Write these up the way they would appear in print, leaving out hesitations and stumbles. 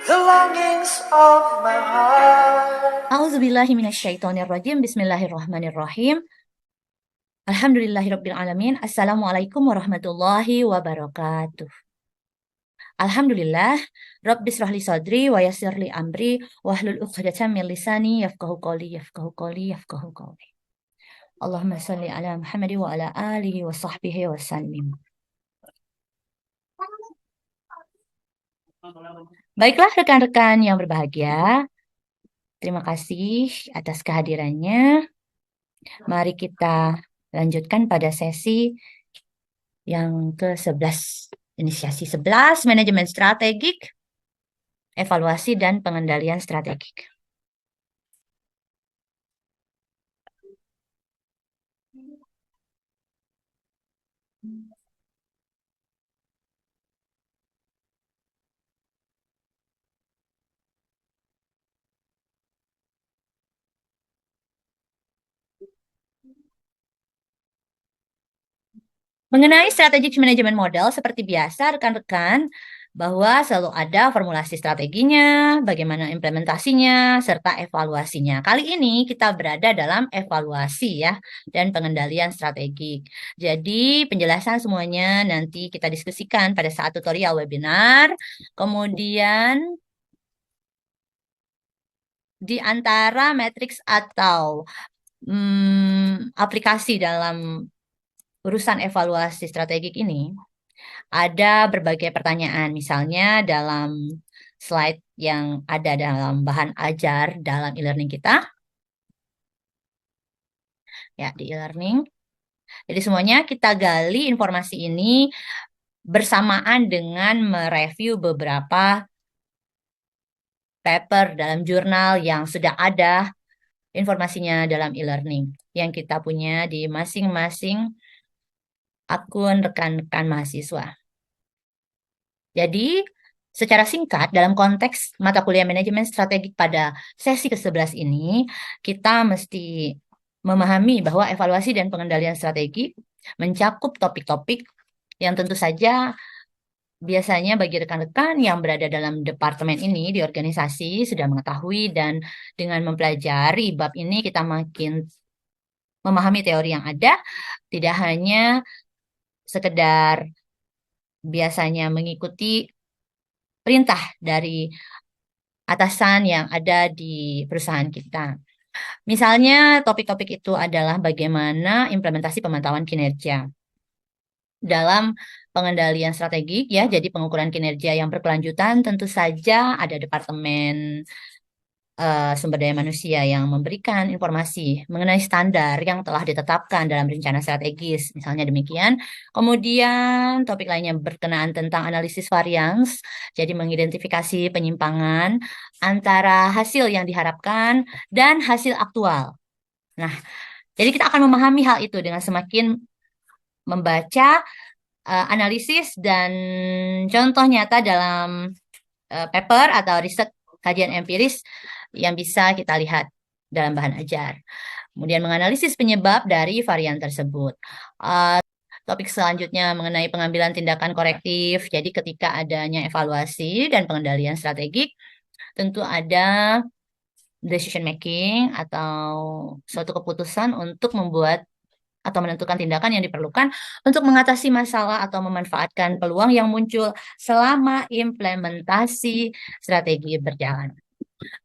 the longings of my heart. A'udzubillahi minasyaitonirrajim. Bismillahirrahmanirrahim. Alhamdulillahirabbil alamin. Assalamualaikum warahmatullahi wabarakatuh. Alhamdulillah, Rabbis rahli sadri wa yassirli amri wahlul 'uqdatam min lisani yafqahu qawli. Allahumma shalli ala Muhammad wa ala alihi wa sahbihi wa sallim. Baiklah rekan-rekan yang berbahagia, terima kasih atas kehadirannya. Mari kita lanjutkan pada sesi yang ke-11. Inisiasi 11, manajemen strategik, evaluasi dan pengendalian strategik. Mengenai strategic manajemen model, seperti biasa rekan-rekan, bahwa selalu ada formulasi strateginya, bagaimana implementasinya, serta evaluasinya. Kali ini kita berada dalam evaluasi ya, dan pengendalian strategik. Jadi penjelasan semuanya nanti kita diskusikan pada saat tutorial webinar. Kemudian di antara matriks atau aplikasi dalam urusan evaluasi strategik ini, ada berbagai pertanyaan. Misalnya dalam slide yang ada dalam bahan ajar dalam e-learning kita. Ya, di e-learning. Jadi semuanya kita gali informasi ini bersamaan dengan mereview beberapa paper dalam jurnal yang sudah ada informasinya dalam e-learning yang kita punya di masing-masing akun rekan-rekan mahasiswa. Jadi, secara singkat, dalam konteks mata kuliah manajemen strategik pada sesi ke-11 ini, kita mesti memahami bahwa evaluasi dan pengendalian strategi mencakup topik-topik yang tentu saja biasanya bagi rekan-rekan yang berada dalam departemen ini di organisasi sudah mengetahui, dan dengan mempelajari bab ini kita makin memahami teori yang ada, tidak hanya sekedar biasanya mengikuti perintah dari atasan yang ada di perusahaan kita. Misalnya topik-topik itu adalah bagaimana implementasi pemantauan kinerja dalam pengendalian strategik ya. Jadi pengukuran kinerja yang berkelanjutan tentu saja ada departemen sumber daya manusia yang memberikan informasi mengenai standar yang telah ditetapkan dalam rencana strategis, misalnya demikian. Kemudian topik lainnya berkenaan tentang analisis varians, jadi mengidentifikasi penyimpangan antara hasil yang diharapkan dan hasil aktual. Nah, jadi kita akan memahami hal itu dengan semakin membaca analisis dan contoh nyata dalam paper atau riset kajian empiris yang bisa kita lihat dalam bahan ajar. Kemudian menganalisis penyebab dari varian tersebut. Topik selanjutnya mengenai pengambilan tindakan korektif. Jadi ketika adanya evaluasi dan pengendalian strategik, tentu ada decision making atau suatu keputusan untuk membuat atau menentukan tindakan yang diperlukan untuk mengatasi masalah atau memanfaatkan peluang yang muncul selama implementasi strategi berjalan.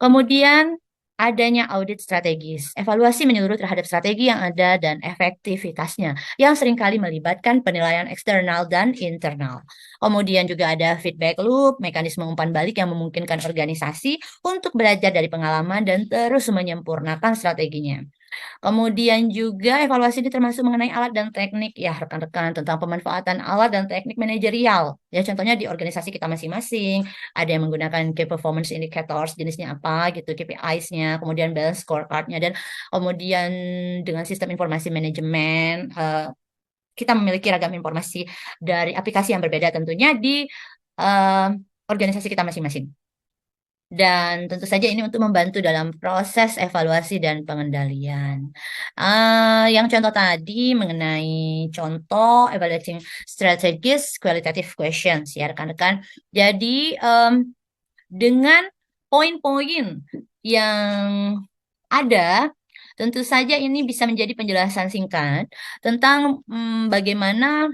Kemudian adanya audit strategis, evaluasi menyeluruh terhadap strategi yang ada dan efektivitasnya, yang seringkali melibatkan penilaian eksternal dan internal. Kemudian juga ada feedback loop, mekanisme umpan balik yang memungkinkan organisasi untuk belajar dari pengalaman dan terus menyempurnakan strateginya. Kemudian juga evaluasi ini termasuk mengenai alat dan teknik ya rekan-rekan, tentang pemanfaatan alat dan teknik manajerial. Ya contohnya di organisasi kita masing-masing, ada yang menggunakan key performance indicators, jenisnya apa gitu, KPIs-nya, kemudian balance scorecard-nya, dan kemudian dengan sistem informasi manajemen, kita memiliki ragam informasi dari aplikasi yang berbeda tentunya di organisasi kita masing-masing. Dan tentu saja ini untuk membantu dalam proses evaluasi dan pengendalian. Yang contoh tadi mengenai contoh evaluating strategies qualitative questions ya rekan-rekan. Jadi dengan poin-poin yang ada. Tentu saja ini bisa menjadi penjelasan singkat tentang bagaimana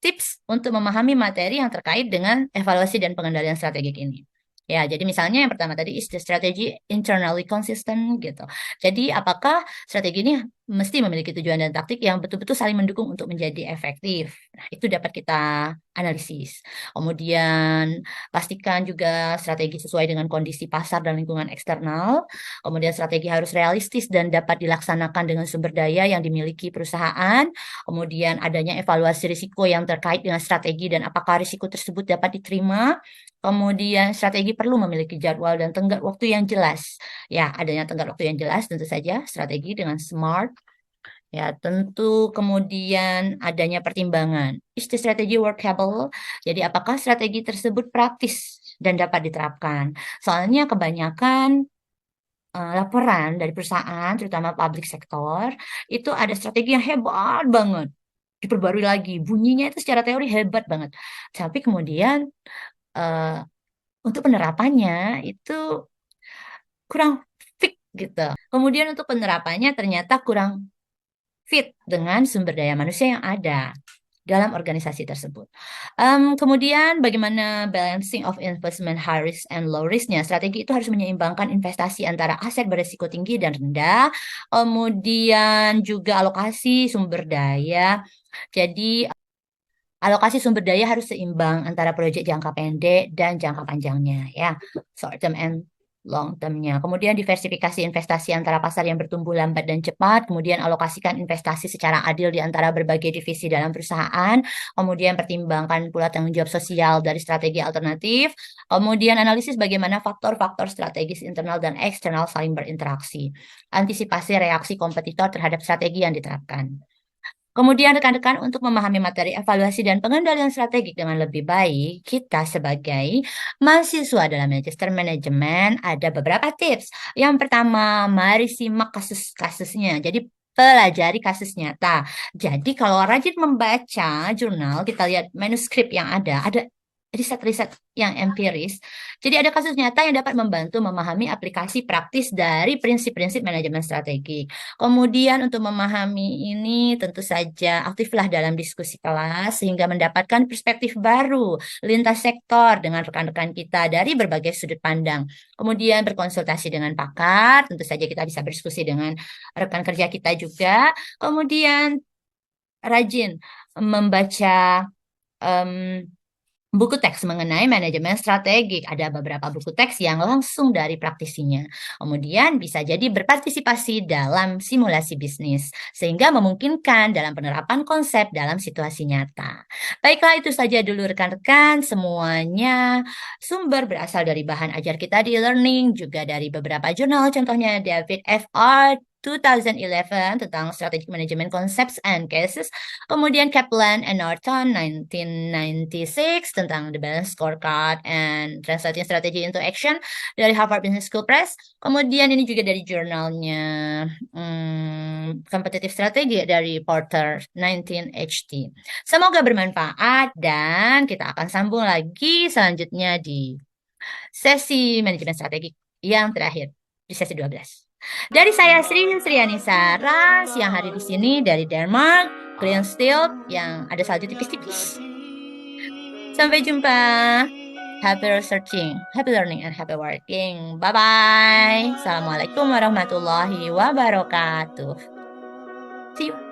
tips untuk memahami materi yang terkait dengan evaluasi dan pengendalian strategik ini. Ya, jadi misalnya yang pertama tadi is the strategy internally consistent gitu. Jadi apakah strategi ini mesti memiliki tujuan dan taktik yang betul-betul saling mendukung untuk menjadi efektif. Nah, itu dapat kita analisis. Kemudian pastikan juga strategi sesuai dengan kondisi pasar dan lingkungan eksternal. Kemudian strategi harus realistis dan dapat dilaksanakan dengan sumber daya yang dimiliki perusahaan. Kemudian adanya evaluasi risiko yang terkait dengan strategi dan apakah risiko tersebut dapat diterima. Kemudian strategi perlu memiliki jadwal dan tenggat waktu yang jelas. Ya, adanya tenggat waktu yang jelas tentu saja strategi dengan smart. Ya, tentu kemudian adanya pertimbangan. Is the strategy workable? Jadi apakah strategi tersebut praktis dan dapat diterapkan? Soalnya kebanyakan laporan dari perusahaan, terutama public sector, itu ada strategi yang hebat banget. Diperbarui lagi. Bunyinya itu secara teori hebat banget. Tapi kemudian eh, untuk penerapannya itu kurang fit gitu. Kemudian untuk penerapannya ternyata kurang fit dengan sumber daya manusia yang ada dalam organisasi tersebut. Kemudian bagaimana balancing of investment high risk and low risk-nya? Strategi itu harus menyeimbangkan investasi antara aset berisiko tinggi dan rendah, kemudian juga alokasi sumber daya. Jadi alokasi sumber daya harus seimbang antara proyek jangka pendek dan jangka panjangnya, ya, short term and long term-nya. Kemudian diversifikasi investasi antara pasar yang bertumbuh lambat dan cepat. Kemudian alokasikan investasi secara adil di antara berbagai divisi dalam perusahaan. Kemudian pertimbangkan pula tanggung jawab sosial dari strategi alternatif. Kemudian analisis bagaimana faktor-faktor strategis internal dan eksternal saling berinteraksi. Antisipasi reaksi kompetitor terhadap strategi yang diterapkan. Kemudian rekan-rekan untuk memahami materi evaluasi dan pengendalian strategik dengan lebih baik, kita sebagai mahasiswa dalam Magister Manajemen ada beberapa tips. Yang pertama, mari simak kasus-kasusnya. Jadi pelajari kasus nyata. Jadi kalau rajin membaca jurnal, kita lihat manuskrip yang ada riset-riset yang empiris. Jadi ada kasus nyata yang dapat membantu memahami aplikasi praktis dari prinsip-prinsip manajemen strategi. Kemudian untuk memahami ini tentu saja aktiflah dalam diskusi kelas sehingga mendapatkan perspektif baru lintas sektor dengan rekan-rekan kita dari berbagai sudut pandang. Kemudian berkonsultasi dengan pakar, tentu saja kita bisa berdiskusi dengan rekan kerja kita juga. Kemudian rajin membaca em, buku teks mengenai manajemen strategik. Ada beberapa buku teks yang langsung dari praktisinya. Kemudian bisa jadi berpartisipasi dalam simulasi bisnis, sehingga memungkinkan dalam penerapan konsep dalam situasi nyata. Baiklah, itu saja dulu rekan-rekan. Semuanya sumber berasal dari bahan ajar kita di e-learning, juga dari beberapa jurnal, contohnya David F. R. 2011 tentang Strategic Management Concepts and Cases. Kemudian Kaplan and Norton 1996 tentang The Balance Scorecard and Translating Strategy into Action dari Harvard Business School Press. Kemudian ini juga dari jurnalnya Competitive Strategy dari Porter 19HT. Semoga bermanfaat dan kita akan sambung lagi selanjutnya di sesi manajemen strategi yang terakhir di sesi 12. Dari saya Sri Sriani Saras yang hari di sini dari Denmark, Clean Steel yang ada salju tipis-tipis. Sampai jumpa. Happy researching, happy learning, and happy working. Bye-bye. Assalamualaikum warahmatullahi wabarakatuh. See you.